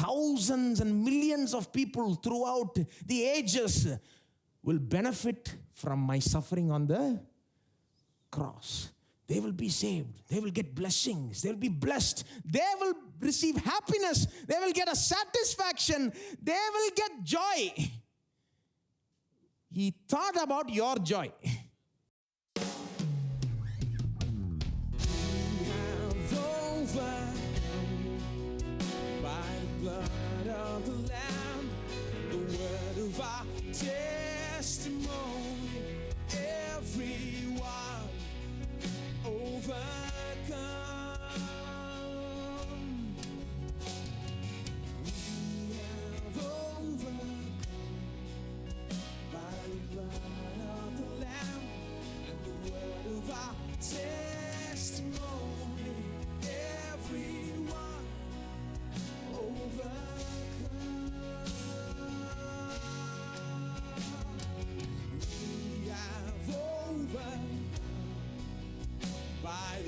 thousands and millions of people throughout the ages will benefit from my suffering on the cross. They will be saved. They will get blessings. They will be blessed. They will receive happiness. They will get a satisfaction. They will get joy. He thought about your joy. By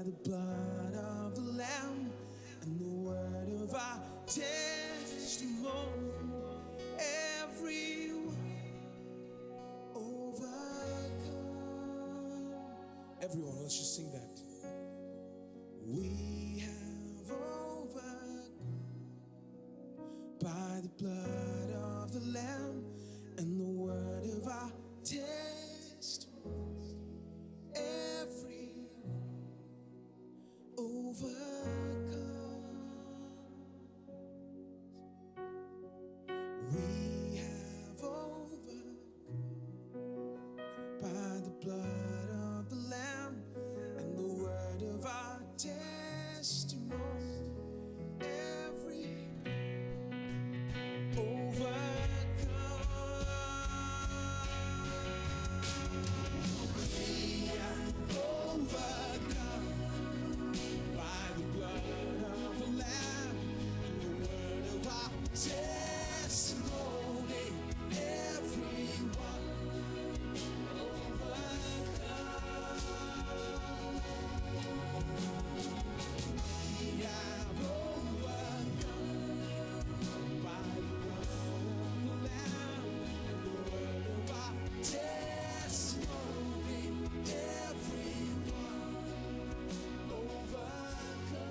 the blood of the Lamb and the word of our testimony, everyone overcome. Everyone, let's just sing that. We have overcome by the blood of the Lamb and the word of our testimony. We have overcome by the blood of the Lamb and the word of our testimony. Every overcome. We have overcome by the blood of the Lamb and the word of our testimony. Everyone overcome. We have overcome by the blood of the Lamb and the word of our testimony. Everyone overcome.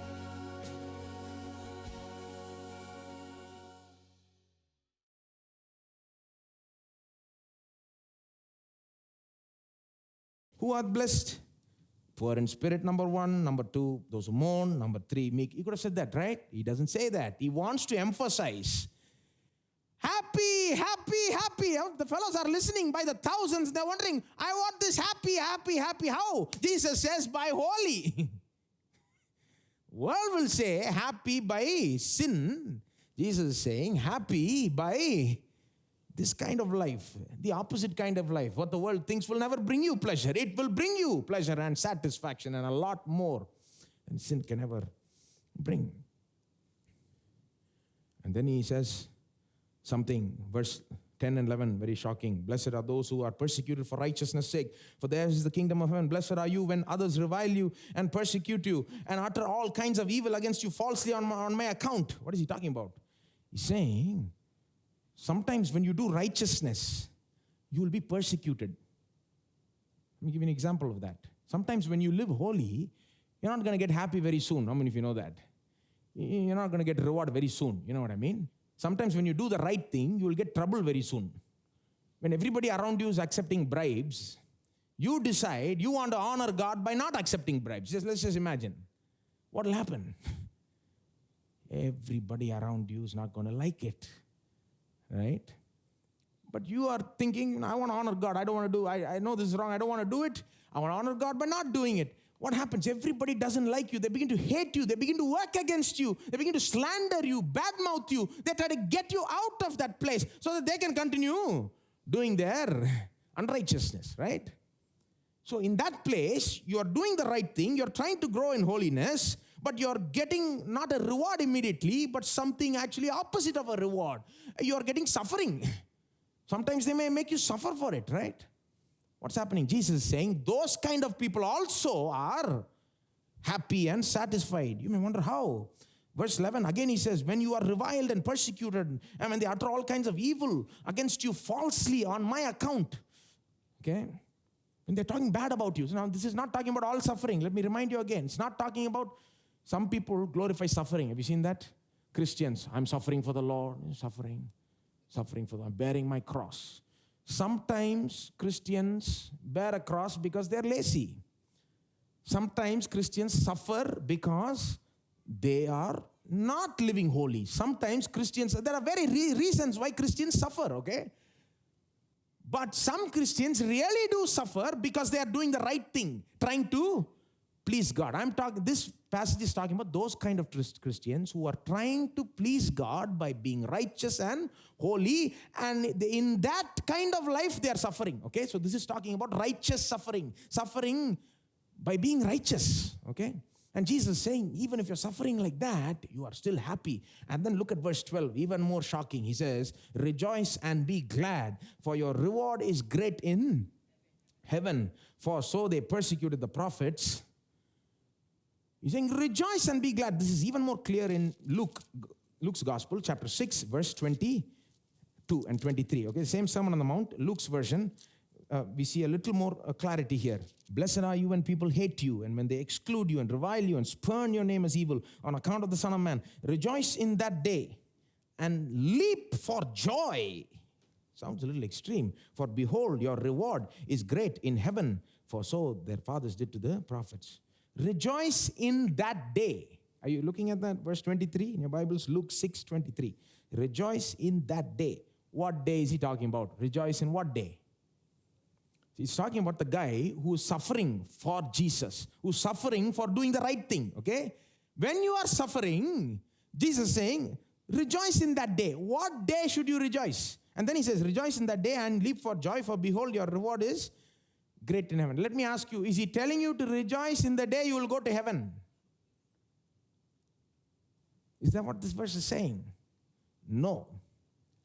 Who are blessed? Poor in spirit, number one. Number two, those who mourn. Number three, meek. He could have said that, right? He doesn't say that. He wants to emphasize. Happy, happy, happy. The fellows are listening by the thousands. They're wondering, I want this happy, happy, happy. How? Jesus says, by holy. World will say, happy by sin. Jesus is saying, happy by this kind of life, the opposite kind of life. What the world thinks will never bring you pleasure. It will bring you pleasure and satisfaction and a lot more than sin can ever bring. And then he says something, verse 10 and 11, very shocking. Blessed are those who are persecuted for righteousness' sake, for theirs is the kingdom of heaven. Blessed are you when others revile you and persecute you and utter all kinds of evil against you falsely on my account. What is he talking about? He's saying, sometimes when you do righteousness, you will be persecuted. Let me give you an example of that. Sometimes when you live holy, you're not going to get happy very soon. How many of you know that? You're not going to get reward very soon. You know what I mean? Sometimes when you do the right thing, you will get trouble very soon. When everybody around you is accepting bribes, you decide you want to honor God by not accepting bribes. Let's just imagine. What will happen? Everybody around you is not going to like it. Right? But you are thinking, I want to honor God. I know this is wrong. I don't want to do it. I want to honor God by not doing it. What happens? Everybody doesn't like you. They begin to hate you. They begin to work against you. They begin to slander you, badmouth you. They try to get you out of that place so that they can continue doing their unrighteousness, right? So in that place, you are doing the right thing, you're trying to grow in holiness, but you're getting not a reward immediately, but something actually opposite of a reward. You're getting suffering. Sometimes they may make you suffer for it, right? What's happening? Jesus is saying those kind of people also are happy and satisfied. You may wonder how. Verse 11, again he says, when you are reviled and persecuted, and when they utter all kinds of evil against you falsely on my account. Okay? When they're talking bad about you. So now this is not talking about all suffering. Let me remind you again. It's not talking about some people glorify suffering. Have you seen that? Christians, I'm suffering for the Lord. Suffering for I'm bearing my cross. Sometimes Christians bear a cross because they're lazy. Sometimes Christians suffer because they are not living holy. Sometimes Christians, there are very reasons why Christians suffer, okay? But some Christians really do suffer because they are doing the right thing, trying to please God. This passage is talking about those kind of Christians who are trying to please God by being righteous and holy, and in that kind of life they are suffering. Okay, so this is talking about righteous suffering by being righteous. Okay, and Jesus is saying, even if you're suffering like that, you are still happy. And then look at verse 12, even more shocking. He says, rejoice and be glad, for your reward is great in heaven. For so they persecuted the prophets. He's saying, rejoice and be glad. This is even more clear in Luke's Gospel, chapter 6, verse 22 and 23. Okay, same Sermon on the Mount, Luke's version. We see a little more clarity here. Blessed are you when people hate you, and when they exclude you and revile you and spurn your name as evil on account of the Son of Man. Rejoice in that day and leap for joy. Sounds a little extreme. For behold, your reward is great in heaven, for so their fathers did to the prophets. Rejoice in that day. Are you looking at that? Verse 23 in your Bibles, Luke 6:23. Rejoice in that day. What day is he talking about? Rejoice in what day? He's talking about the guy who is suffering for Jesus, who's suffering for doing the right thing, okay? When you are suffering, Jesus is saying, rejoice in that day. What day should you rejoice? And then he says, rejoice in that day and leap for joy, for behold, your reward is great in heaven. Let me ask you, is he telling you to rejoice in the day you will go to heaven? Is that what this verse is saying? No.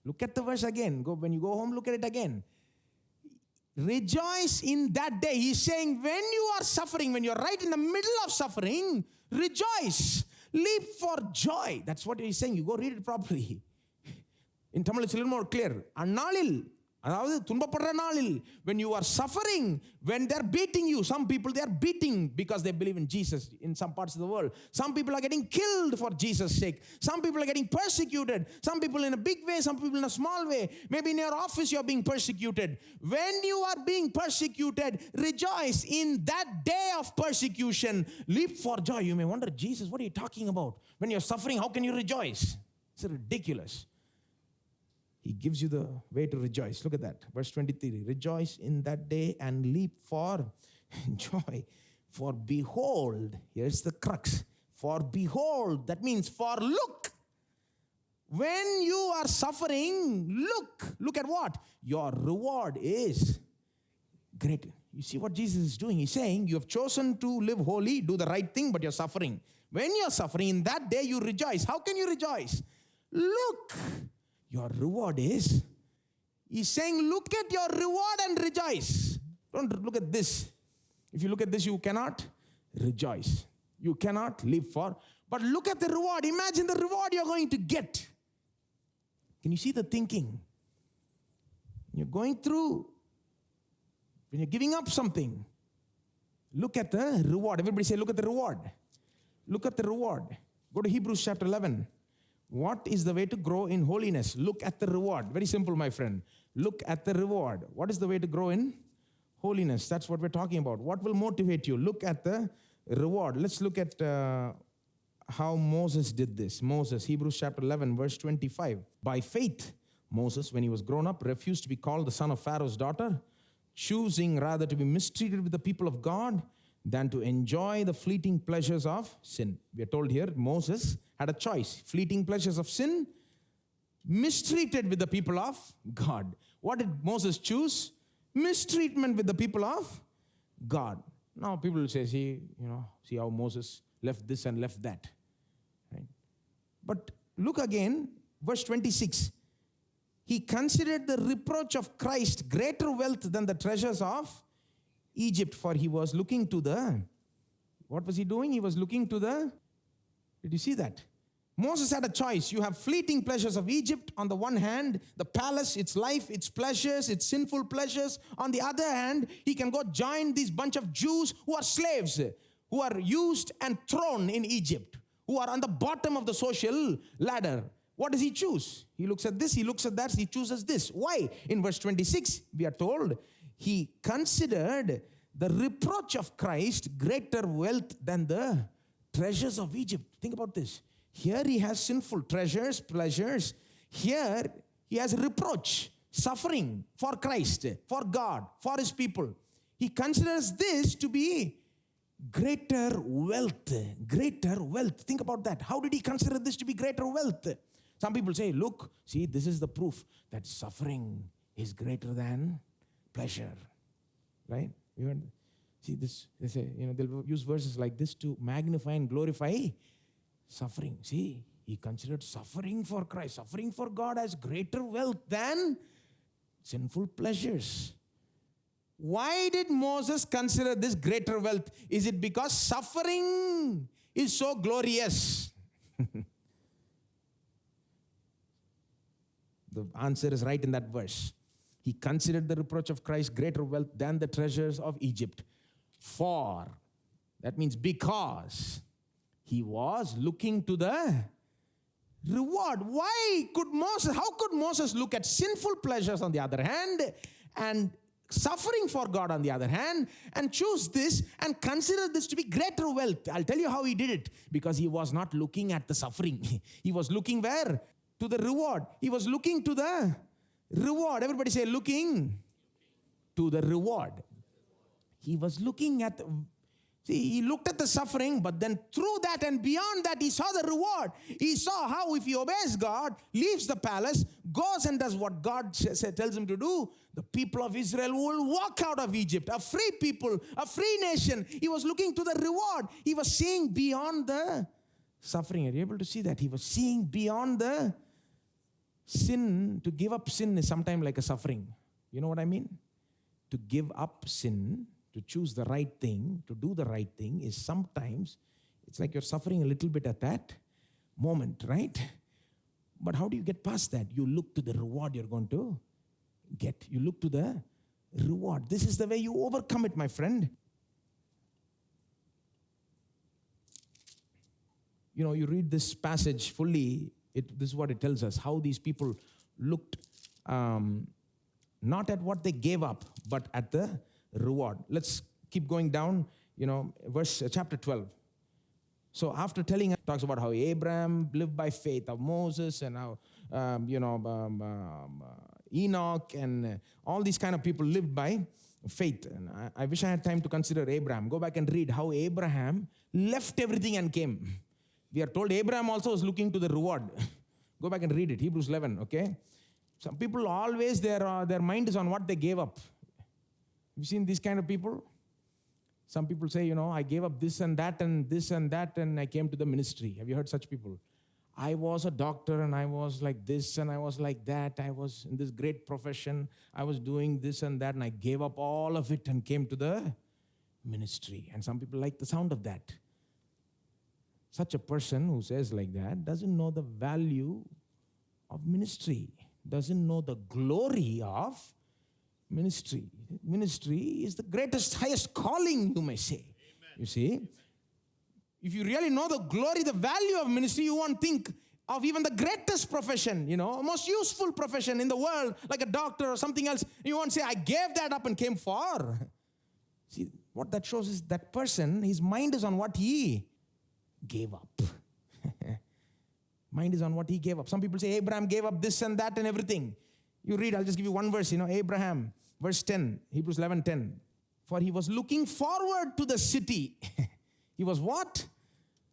Look at the verse again. When you go home, look at it again. Rejoice in that day. He's saying when you are suffering, when you're right in the middle of suffering, rejoice. Leap for joy. That's what he's saying. You go read it properly. In Tamil, it's a little more clear. Annalil. அதாவது துன்பப்படுற நாளில், when you are suffering, when they're beating you, some people they are beating because they believe in Jesus in some parts of the world. Some people are getting killed for Jesus' sake. Some people are getting persecuted. Some people in a big way, some people in a small way. Maybe in your office you're being persecuted. When you are being persecuted, rejoice in that day of persecution. Leap for joy. You may wonder, Jesus, what are you talking about? When you're suffering, how can you rejoice? It's ridiculous. He gives you the way to rejoice. Look at that. Verse 23. Rejoice in that day and leap for joy. For behold, here's the crux. For behold, that means for look. When you are suffering, look at what? Your reward is great. You see what Jesus is doing? He's saying you have chosen to live holy, do the right thing, but you're suffering. When you're suffering, in that day you rejoice. How can you rejoice? Look. Your reward is. He's saying, look at your reward and rejoice. Don't look at this. If you look at this, you cannot rejoice. You cannot live for. But look at the reward. Imagine the reward you're going to get. Can you see the thinking? You're going through, when you're giving up something, look at the reward. Everybody say, look at the reward. Look at the reward. Go to Hebrews chapter 11. What is the way to grow in holiness? Look at the reward. Very simple, my friend. Look at the reward. What is the way to grow in holiness? That's what we're talking about. What will motivate you? Look at the reward. Let's look at how Moses did this. Moses, Hebrews chapter 11, verse 25. By faith, Moses, when he was grown up, refused to be called the son of Pharaoh's daughter, choosing rather to be mistreated with the people of God than to enjoy the fleeting pleasures of sin. We are told here, Moses had a choice. Fleeting pleasures of sin, mistreated with the people of God. What did Moses choose? Mistreatment with the people of God. Now people will say, see how Moses left this and left that. Right? But look again, verse 26. He considered the reproach of Christ greater wealth than the treasures of Egypt, for he was looking to the, what was he doing? He was looking to the, did you see that? Moses had a choice. You have fleeting pleasures of Egypt. On the one hand, the palace, its life, its pleasures, its sinful pleasures. On the other hand, he can go join these bunch of Jews who are slaves, who are used and thrown in Egypt, who are on the bottom of the social ladder. What does he choose? He looks at this, he looks at that, he chooses this. Why? In verse 26, we are told, he considered the reproach of Christ greater wealth than the treasures of Egypt. Think about this. Here he has sinful treasures, pleasures. Here he has reproach, suffering for Christ, for God, for his people. He considers this to be greater wealth, greater wealth. Think about that. How did he consider this to be greater wealth? Some people say, look, see, this is the proof that suffering is greater than pleasure. Right? You heard? See this, they say, they'll use verses like this to magnify and glorify suffering. See, he considered suffering for Christ, suffering for God as greater wealth than sinful pleasures. Why did Moses consider this greater wealth? Is it because suffering is so glorious? The answer is right in that verse. He considered the reproach of Christ greater wealth than the treasures of Egypt. For, that means because, he was looking to the reward. How could Moses look at sinful pleasures on the other hand and suffering for God on the other hand and choose this and consider this to be greater wealth? I'll tell you how he did it. Because he was not looking at the suffering. He was looking where? To the reward. He was looking to the reward. Everybody say looking to the reward. He was looking at he looked at the suffering, but then through that and beyond that, he saw the reward. He saw how if he obeys God, leaves the palace, goes and does what God tells him to do, the people of Israel will walk out of Egypt, a free people, a free nation. He was looking to the reward. He was seeing beyond the suffering. Are you able to see that? He was seeing beyond the sin. To give up sin is sometimes like a suffering. You know what I mean? To give up sin, to choose the right thing, to do the right thing is sometimes, it's like you're suffering a little bit at that moment, right? But how do you get past that? You look to the reward you're going to get. You look to the reward. This is the way you overcome it, my friend. You read this passage fully, this is what it tells us, how these people looked not at what they gave up, but at the reward. Let's keep going down, chapter 12. So after telling, talks about how Abraham lived by faith, of Moses, and how, Enoch, and all these kind of people lived by faith. And I wish I had time to consider Abraham. Go back and read how Abraham left everything and came. We are told Abraham also was looking to the reward. Go back and read it, Hebrews 11, okay? Some people always, their mind is on what they gave up. You've seen these kind of people? Some people say, I gave up this and that and I came to the ministry. Have you heard such people? I was a doctor and I was like this and I was like that. I was in this great profession. I was doing this and that and I gave up all of it and came to the ministry. And some people like the sound of that. Such a person who says like that doesn't know the value of ministry, doesn't know the glory of ministry. Ministry is the greatest, highest calling, you may say. Amen. You see? Amen. If you really know the glory, the value of ministry, you won't think of even the greatest profession, most useful profession in the world, like a doctor or something else. You won't say, I gave that up and came for. See, what that shows is that person, his mind is on what he gave up. Mind is on what he gave up. Some people say Abraham gave up this and that and everything. You read, I'll just give you one verse, Abraham, verse 10, Hebrews 11:10. For he was looking forward to the city. He was what?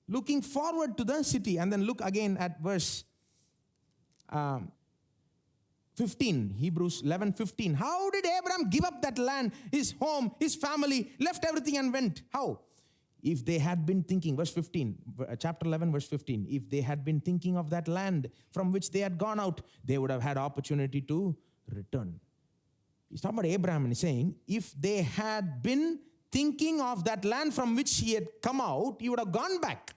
Looking forward to the city. And then look again at verse 15, Hebrews 11:15. How did Abraham give up that land, his home, his family, left everything and went? How? If they had been thinking, verse 15, chapter 11, verse 15, if they had been thinking of that land from which they had gone out, they would have had opportunity to return. He's talking about Abraham and he's saying, if they had been thinking of that land from which he had come out, he would have gone back.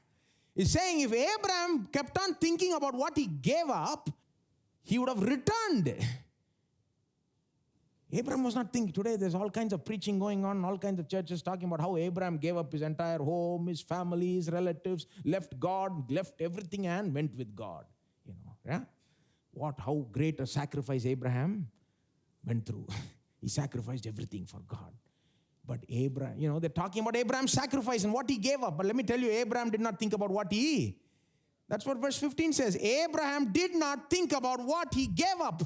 He's saying if Abraham kept on thinking about what he gave up, he would have returned. Abraham was not thinking. Today there's all kinds of preaching going on, all kinds of churches talking about how Abraham gave up his entire home, his family, his relatives, left God, left everything and went with God. Yeah? How great a sacrifice Abraham went through. He sacrificed everything for God. But Abraham, they're talking about Abraham's sacrifice and what he gave up. But let me tell you, Abraham did not think about that's what verse 15 says. Abraham did not think about what he gave up.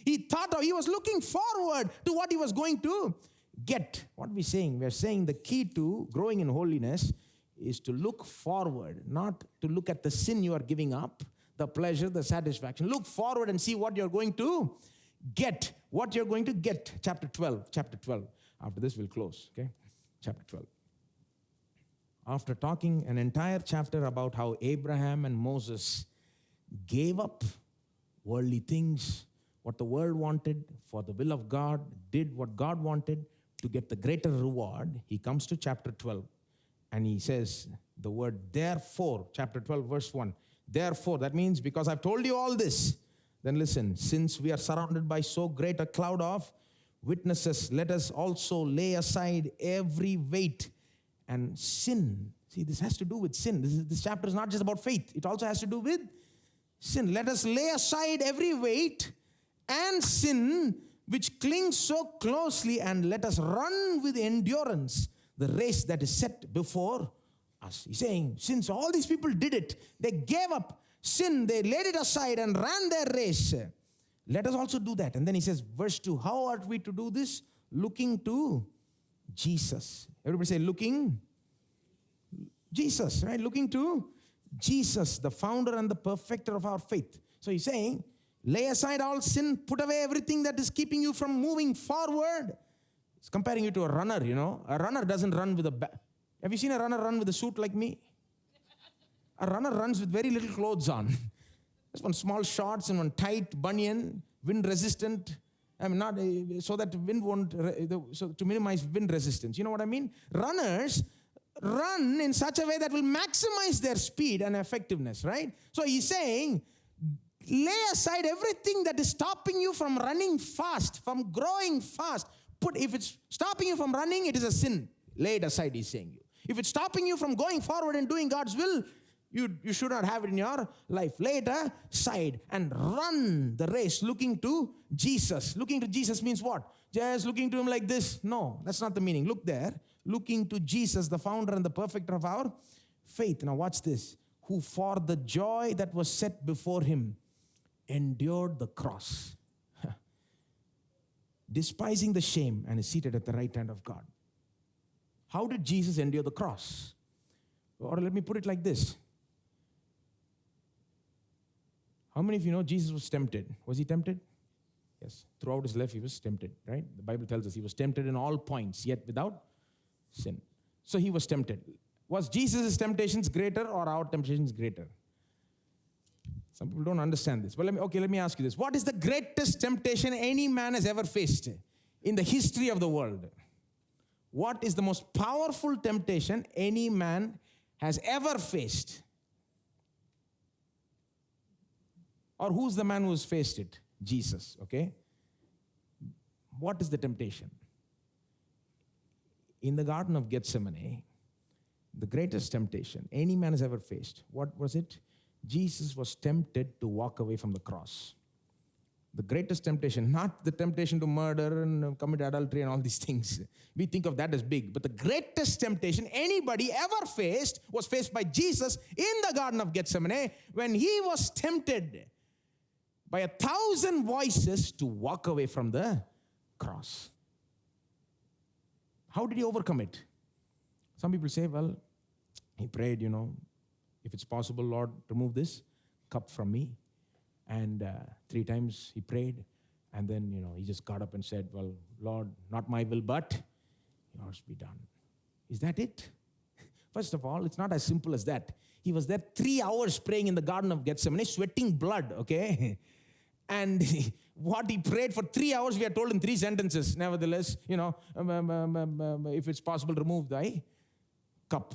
He was looking forward to what he was going to get. What are we saying? We're saying the key to growing in holiness is to look forward, not to look at the sin you are giving up, the pleasure, the satisfaction. Look forward and see what you're going to get. What you're going to get. Chapter 12. After this, we'll close. Okay? Chapter 12. After talking an entire chapter about how Abraham and Moses gave up worldly things, what the world wanted for the will of God, did what God wanted to get the greater reward, he comes to chapter 12 and he says the word therefore, chapter 12, verse 1. Therefore, that means because I've told you all this, then listen, since we are surrounded by so great a cloud of witnesses, let us also lay aside every weight and sin. See, this has to do with sin. This chapter is not just about faith. It also has to do with sin. Let us lay aside every weight and sin which clings so closely, and let us run with endurance the race that is set before us. He's saying, since all these people did it, they gave up sin, they laid it aside and ran their race. Let us also do that. And then he says, verse 2, how are we to do this? Looking to Jesus. Everybody say, looking. Jesus, right? Looking to Jesus, the founder and the perfecter of our faith. So he's saying, lay aside all sin, put away everything that is keeping you from moving forward. It's comparing you to a runner, A runner doesn't run with Have you seen a runner run with a suit like me? A runner runs with very little clothes on. Just one small shorts and one tight bunion, wind resistant. Not so that wind won't, so to minimize wind resistance. You know what I mean? Runners run in such a way that will maximize their speed and effectiveness, right? So he's saying, lay aside everything that is stopping you from running fast, from growing fast. If it's stopping you from running, it is a sin. Lay it aside, he's saying. If it's stopping you from going forward and doing God's will, you should not have it in your life. Lay it aside and run the race looking to Jesus. Looking to Jesus means what? Just looking to him like this? No, that's not the meaning. Look there. Looking to Jesus, the founder and the perfecter of our faith. Now watch this. Who for the joy that was set before him endured the cross, despising the shame, and is seated at the right hand of God. How did Jesus endure the cross? Or let me put it like this. How many of you know Jesus was tempted? Was he tempted? Yes. Throughout his life, he was tempted, right? The Bible tells us he was tempted in all points, yet without sin. So he was tempted. Was Jesus' temptations greater or our temptations greater? Some people don't understand this. Well, let me ask you this. What is the greatest temptation any man has ever faced in the history of the world? What is the most powerful temptation any man has ever faced? Or who's the man who has faced it? Jesus, okay? What is the temptation? In the Garden of Gethsemane, the greatest temptation any man has ever faced, what was it? Jesus was tempted to walk away from the cross. The greatest temptation, not the temptation to murder and commit adultery and all these things. We think of that as big. But the greatest temptation anybody ever faced was faced by Jesus in the Garden of Gethsemane when he was tempted by 1,000 voices to walk away from the cross. How did he overcome it? Some people say, well, he prayed, if it's possible, Lord, remove this cup from me. And 3 times he prayed. And then, he just got up and said, well, Lord, not my will, but yours be done. Is that it? First of all, it's not as simple as that. He was there 3 hours praying in the Garden of Gethsemane, sweating blood, okay? And what he prayed for 3 hours, we are told in 3 sentences. Nevertheless, if it's possible, remove thy cup,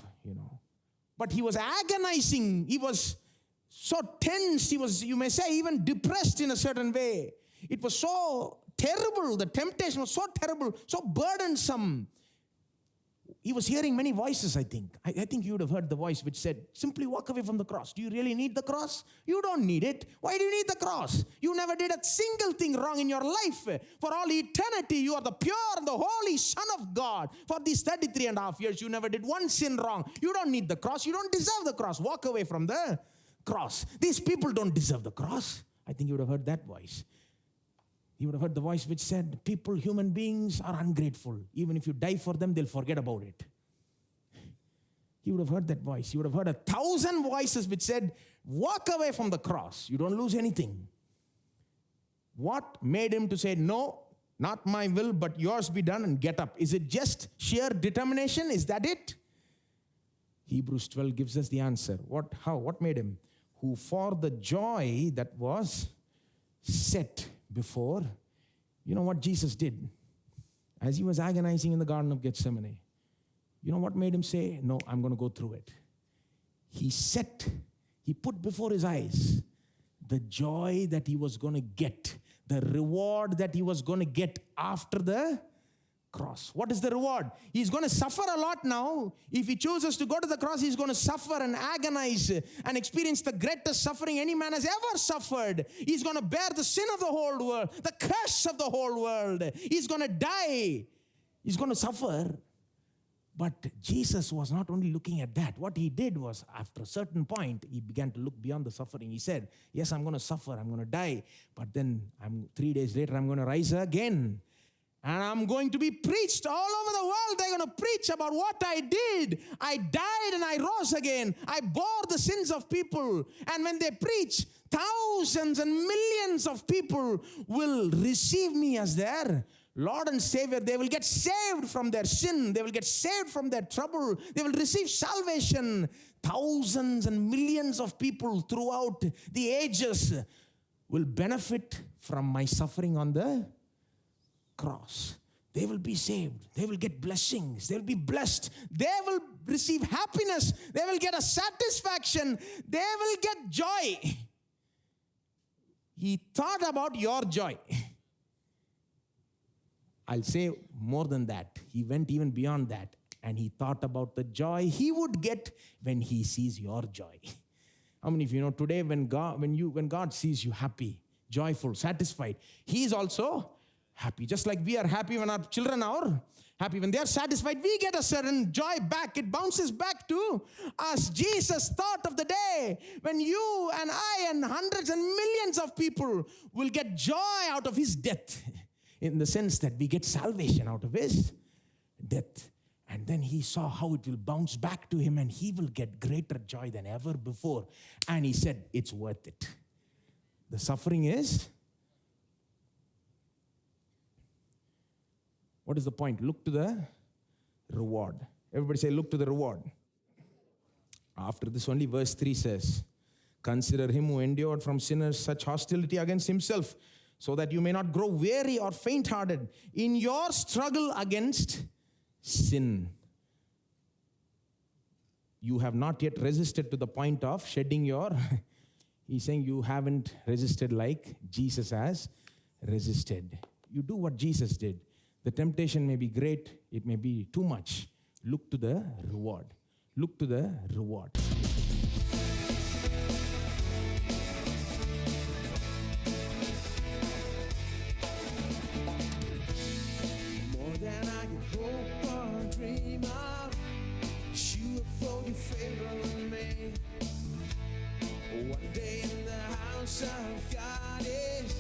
But he was agonizing. He was so tense. He was, you may say, even depressed in a certain way. It was so terrible. The temptation was so terrible, so burdensome. He was hearing many voices, I think. I think you would have heard the voice which said, simply walk away from the cross. Do you really need the cross? You don't need it. Why do you need the cross? You never did a single thing wrong in your life. For all eternity, you are the pure and the holy Son of God. For these 33 and a half years, you never did one sin wrong. You don't need the cross. You don't deserve the cross. Walk away from the cross. These people don't deserve the cross. I think you would have heard that voice. You would have heard the voice which said, people, human beings are ungrateful. Even if you die for them, they'll forget about it. You would have heard that voice. You would have heard 1,000 voices which said, walk away from the cross. You don't lose anything. What made him to say, no, not my will, but yours be done, and get up? Is it just sheer determination? Is that it? Hebrews 12 gives us the answer. How? What made him? Who for the joy that was set before, you know what Jesus did? As he was agonizing in the Garden of Gethsemane, you know what made him say, no, I'm going to go through it? He put before his eyes the joy that he was going to get, the reward that he was going to get after the cross. What is the reward? He's going to suffer a lot now. If he chooses to go to the cross, he's going to suffer and agonize and experience the greatest suffering any man has ever suffered. He's going to bear the sin of the whole world, the curse of the whole world. He's going to die. He's going to suffer. But Jesus was not only looking at that. What he did was, after a certain point, he began to look beyond the suffering. He said, yes, I'm going to suffer, I'm going to die, but then 3 days later, I'm going to rise again. And I'm going to be preached all over the world. They're going to preach about what I did. I died and I rose again. I bore the sins of people. And when they preach, thousands and millions of people will receive me as their Lord and Savior. They will get saved from their sin. They will get saved from their trouble. They will receive salvation. Thousands and millions of people throughout the ages will benefit from my suffering on the cross. They will be saved. They will get blessings. They will be blessed. They will receive happiness. They will get a satisfaction. They will get joy. He thought about your joy. I'll say more than that. He went even beyond that. And he thought about the joy he would get when he sees your joy. How many of you know today when God sees you happy, joyful, satisfied, he is also happy. Just like we are happy when our children are happy. When they are satisfied, we get a certain joy back. It bounces back to us. Jesus thought of the day when you and I and hundreds and millions of people will get joy out of his death. In the sense that we get salvation out of his death. And then he saw how it will bounce back to him and he will get greater joy than ever before. And he said, it's worth it. The suffering is, what is the point? Look to the reward. Everybody say, look to the reward. After this, only verse 3 says, consider him who endured from sinners such hostility against himself, so that you may not grow weary or faint-hearted in your struggle against sin. You have not yet resisted to the point of shedding your... He's saying you haven't resisted like Jesus has resisted. You do what Jesus did. The temptation may be great. It may be too much. Look to the reward. Look to the reward. One day in the house of God is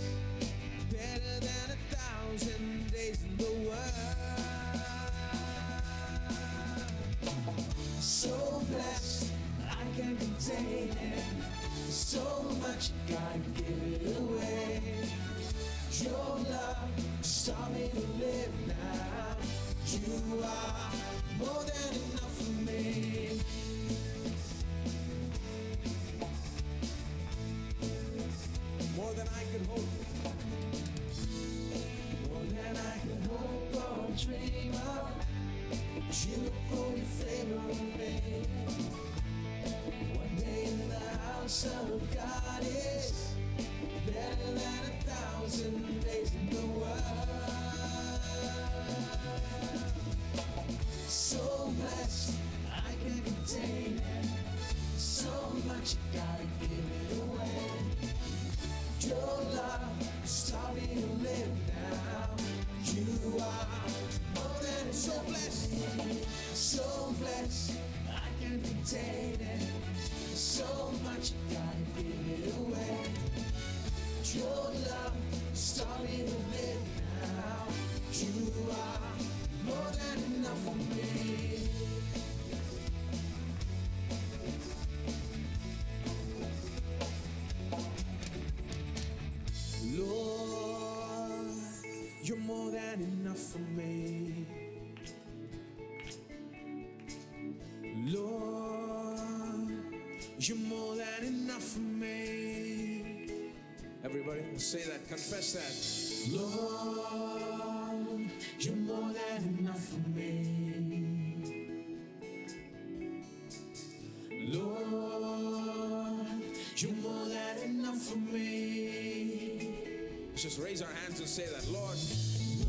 better than 1,000 days in the world. So blessed, I can't contain it. So much God give it away. Your love taught me to live now. You are more than enough for me. More than I could hope. More than I could hope or dream of. You hold your favor on me. One day in the house of God is better than 1,000 days in the world. So blessed, I can't contain it. So much, you gotta give it away. Your love taught me to live now. You are more than so blessed. So blessed, I can't contain it. So much, you gotta give it away. Your love taught me to live now. You are more than enough for me. Lord, you're more than enough for me. Lord, you're more than enough for me. Everybody, say that, confess that. Lord, you're more than enough for me. Lord, you're more than enough for me. Let's just raise our hands and say that. Lord,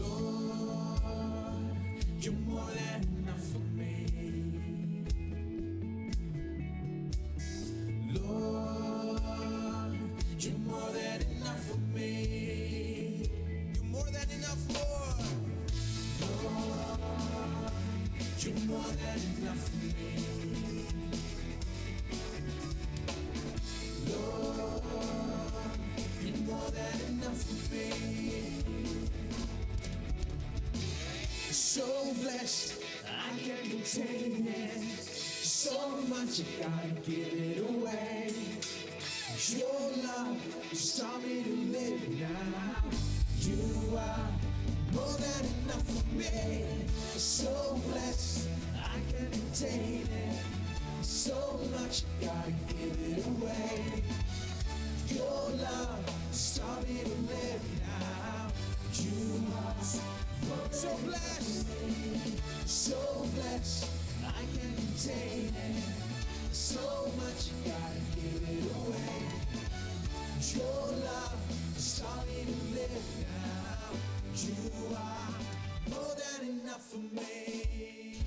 Lord, you're more than enough for me. Lord, you're more than enough for me. You're more than enough, Lord. Lord, you're more than enough for me. Lord, you're more than enough for me. So blessed, I can't contain it. So much, you gotta give it away. Your love taught me to live now. You are more than enough for me. So blessed, I can't contain it. So much, you gotta give it away. Your love taught me to live now. You are so blessed, so blessed, I can't contain it. So much, you gotta give it away. Your love taught me to live now. You are more than enough for me.